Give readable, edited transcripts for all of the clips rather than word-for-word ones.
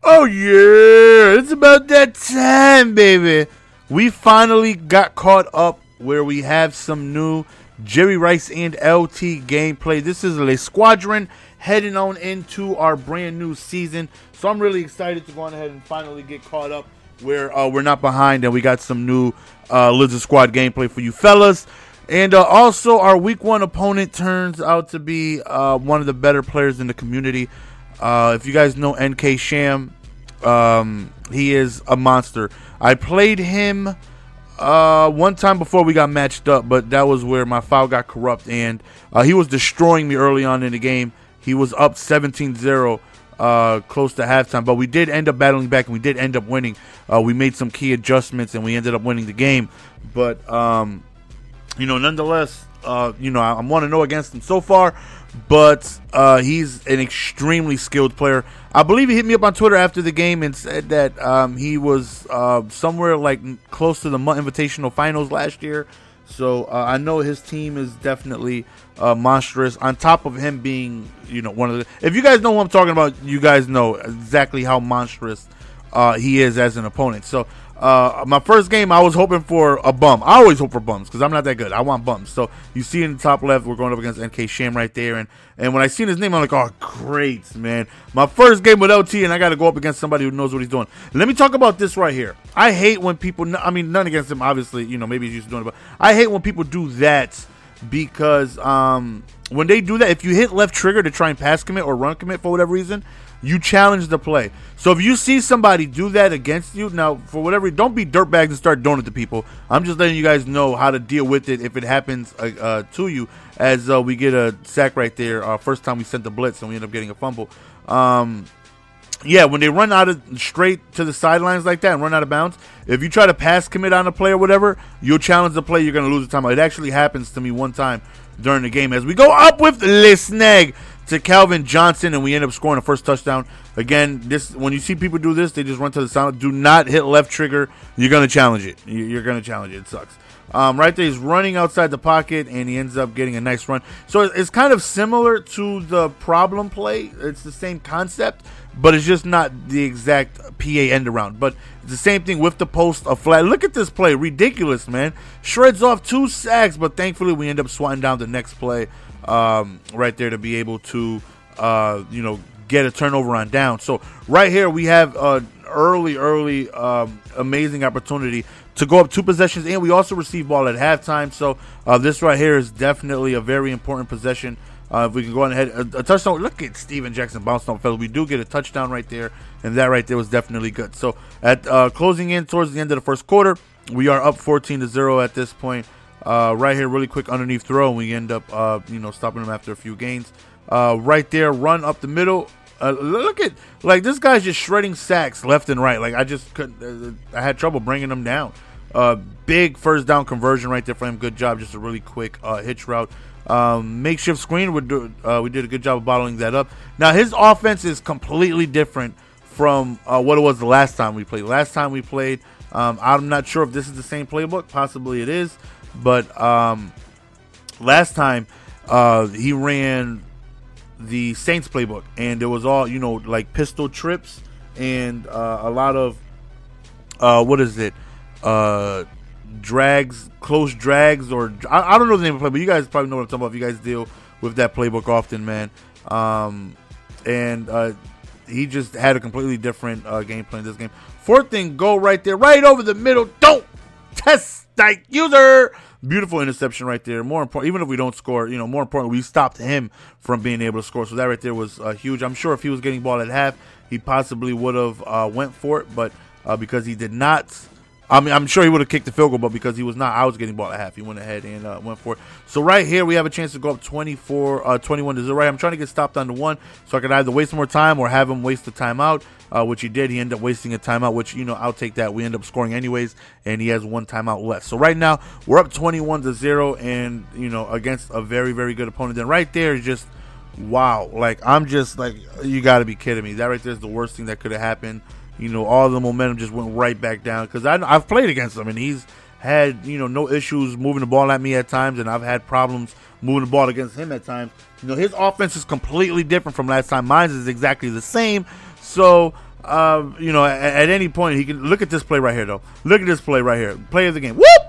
Oh yeah, it's about that time, baby. We finally got caught up where we have some new Jerry Rice and LT gameplay. This is Le Squadron heading on into our brand new season. So I'm really excited to go on ahead and finally get caught up where we're not behind and we got some new Lizard Squad gameplay for you fellas. And also our week 1 opponent turns out to be one of the better players in the community. If you guys know NK Sham, he is a monster. I played him one time before we got matched up, but that was where my file got corrupt, and he was destroying me early on in the game. He was up 17-0 close to halftime, but we did end up battling back, and we did end up winning. We made some key adjustments, and we ended up winning the game. But, nonetheless, I'm 1-0 against him so far. But he's an extremely skilled player. I believe he hit me up on Twitter after the game and said that he was somewhere like close to the Invitational Finals last year. So I know his team is definitely monstrous. On top of him being, one of the... If you guys know who I'm talking about, you guys know exactly how monstrous he is as an opponent. So my first game, I was hoping for a bum. I always hope for bums because I'm not that good. I want bums. So you see in the top left, we're going up against NK Sham right there. And when I seen his name, I'm like, oh, great, man. My first game with LT, and I got to go up against somebody who knows what he's doing. Let me talk about this right here. I hate when people, none against him, obviously, maybe he's used to doing it, but I hate when people do that because when they do that, if you hit left trigger to try and pass commit or run commit for whatever reason, you challenge the play. So if you see somebody do that against you, now for whatever, don't be dirtbags and start doing it to people. I'm just letting you guys know how to deal with it if it happens to you. As we get a sack right there, first time we sent the blitz and we end up getting a fumble. Yeah, when they run out of straight to the sidelines like that and run out of bounds, if you try to pass commit on a play or whatever, you'll challenge the play. You're going to lose the timeout. It actually happens to me one time during the game as we go up with Le Snag to Calvin Johnson, and we end up scoring the first touchdown. Again, this when you see people do this, they just run to the side. Do not hit left trigger. You're going to challenge it. You're going to challenge it. It sucks. Right there, he's running outside the pocket, and he ends up getting a nice run. So it's kind of similar to the problem play. It's the same concept, but it's just not the exact PA end around. But it's the same thing with the post, a flat. Look at this play. Ridiculous, man. Shreds off 2 sacks, but thankfully we end up swatting down the next play right there to be able to, get a turnover on down. So right here we have an early amazing opportunity to go up 2 possessions, and we also receive ball at halftime. So this right here is definitely a very important possession. If we can go on ahead, a touchdown. Look at Steven Jackson bounce on fellas. We do get a touchdown right there, and that right there was definitely good. So at closing in towards the end of the first quarter, we are up 14-0 at this point. Right here, really quick underneath throw, and we end up stopping them after a few gains. Right there, run up the middle. Look at, this guy's just shredding sacks left and right. I just couldn't, I had trouble bringing him down. Big first down conversion right there for him. Good job. Just a really quick hitch route. Makeshift screen. We did a good job of bottling that up. Now, his offense is completely different from what it was the last time we played. I'm not sure if this is the same playbook. Possibly it is. But last time he ran the Saints playbook, and it was all pistol trips and a lot of drags, close drags, or I don't know the name of the play, but you guys probably know what I'm talking about if you guys deal with that playbook often, man. He just had a completely different game plan in this game. 4th and goal right there, right over the middle. Don't test like user. Beautiful interception right there. More important, even if we don't score, more importantly, we stopped him from being able to score. So that right there was huge. I'm sure if he was getting ball at half, he possibly would have went for it, but because he did not, I'm sure he would have kicked the field goal, but because he was not, I was getting ball at half. He went ahead and went for it. So right here, we have a chance to go up 21-0. Right, I'm trying to get stopped on the 1, so I could either waste more time or have him waste the timeout, which he did. He ended up wasting a timeout, which, I'll take that. We end up scoring anyways, and he has 1 timeout left. So right now, we're up 21-0, and, against a very, very good opponent. Then right there is just, wow. I'm just you got to be kidding me. That right there is the worst thing that could have happened. All the momentum just went right back down because I've played against him, and he's had, no issues moving the ball at me at times, and I've had problems moving the ball against him at times. His offense is completely different from last time. Mine is exactly the same. So you know, at any point he can look at this play right here though. Look at this play right here. Play of the game. Whoop!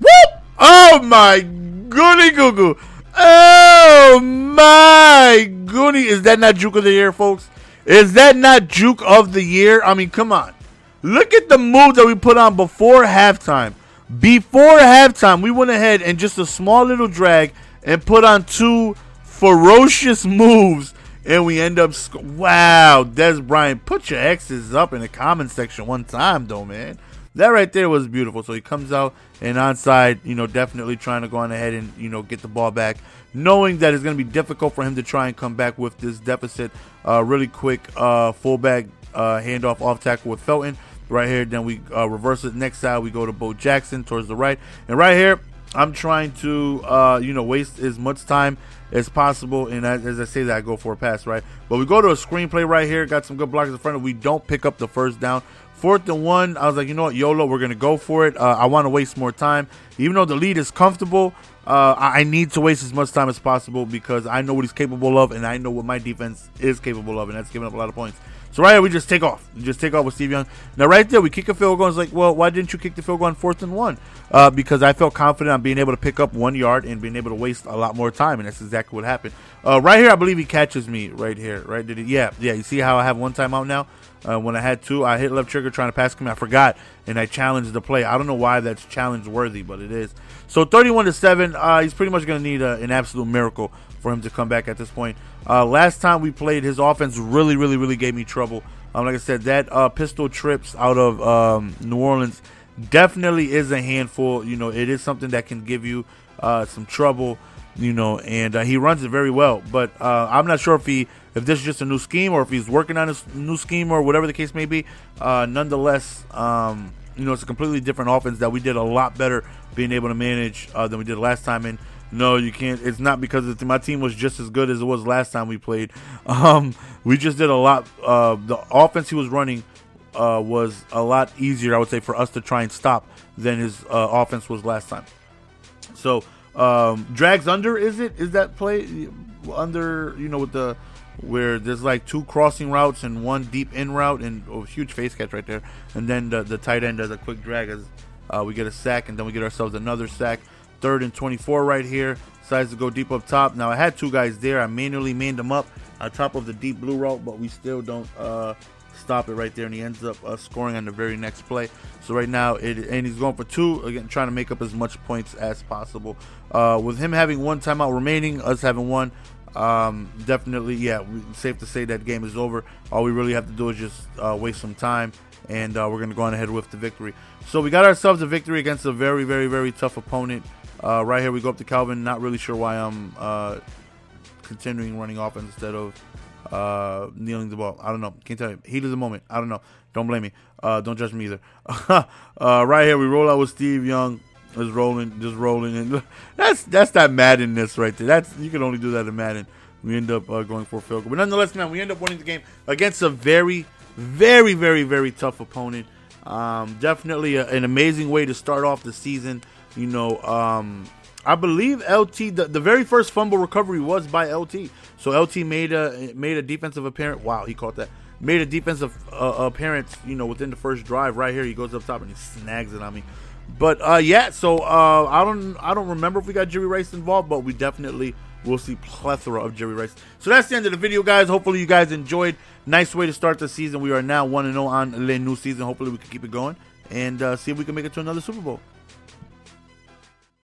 Whoop! Oh my goody goo goo! Oh my goody! Is that not Juke of the year, folks? Is that not Juke of the year? I mean, come on. Look at the move that we put on before halftime. Before halftime, we went ahead and just a small little drag and put on 2 ferocious moves. And we end up, wow, Des Bryant, put your X's up in the comment section one time, though, man. That right there was beautiful. So he comes out and onside, you know, definitely trying to go on ahead and, you know, get the ball back, knowing that it's going to be difficult for him to try and come back with this deficit. Really quick fullback handoff off tackle with Felton right here. Then we reverse it next side. We go to Bo Jackson towards the right. And right here, I'm trying to, you know, waste as much time as possible, and as I say that, I go for a pass, right? But we go to a screenplay right here, got some good blocks in front of it. We don't pick up the first down. 4th and 1, I was like, you know what, YOLO, we're going to go for it. I want to waste more time. Even though the lead is comfortable, I need to waste as much time as possible because I know what he's capable of, and I know what my defense is capable of, and that's giving up a lot of points. So right here, we just take off. We just take off with Steve Young. Now right there, we kick a field goal. It's like, well, why didn't you kick the field goal on 4th and 1? Because I felt confident on being able to pick up 1 yard and being able to waste a lot more time, and that's exactly what happened. Right here, I believe he catches me right here. Right? Did he? Yeah. You see how I have 1 timeout now? When I had 2, I hit left trigger trying to pass him. I forgot, and I challenged the play. I don't know why that's challenge worthy, but it is. So 31-7. He's pretty much going to need an absolute miracle for him to come back at this point. Last time we played, his offense really gave me trouble. Like I said, that pistol trips out of New Orleans definitely is a handful. You know, it is something that can give you some trouble. You know, and he runs it very well. But I'm not sure if this is just a new scheme or if he's working on his new scheme or whatever the case may be. Nonetheless, you know, it's a completely different offense that we did a lot better being able to manage than we did last time. And no, you can't. It's not because my team was just as good as it was last time we played. We just did a lot. The offense he was running was a lot easier, I would say, for us to try and stop than his offense was last time. So drags under, is that play under? You know, with the where there's like 2 crossing routes and 1 deep in route and a huge face catch right there, and then the tight end does a quick drag as we get a sack, and then we get ourselves another sack. 3rd and 24 right here. Decides to go deep up top. Now I had 2 guys there. I manually manned them up on top of the deep blue route, but we still don't stop it right there, and he ends up scoring on the very next play. So right now, and he's going for 2 again, trying to make up as much points as possible. With him having 1 timeout remaining, us having 1, definitely, yeah, safe to say that game is over. All we really have to do is just waste some time, and we're going to go on ahead with the victory. So we got ourselves a victory against a very tough opponent. Right here we go up to Calvin. Not really sure why I'm continuing running offense instead of kneeling the ball. I don't know. Can't tell you. Heat of the moment. I don't know. Don't blame me. Don't judge me either. Right here we roll out with Steve Young. Just rolling, and that's that Maddenness right there. You can only do that in Madden. We end up going for a field goal, but nonetheless, man, we end up winning the game against a very tough opponent. Definitely an amazing way to start off the season. You know, I believe LT, the very first fumble recovery was by LT. So LT made a defensive appearance. Wow, he caught that. Made a defensive appearance, you know, within the first drive. Right here, he goes up top and he snags it on me. But yeah, so I don't remember if we got Jerry Rice involved, but we definitely will see plethora of Jerry Rice. So that's the end of the video, guys. Hopefully you guys enjoyed. Nice way to start the season. We are now 1-0 on the new season. Hopefully we can keep it going and see if we can make it to another Super Bowl.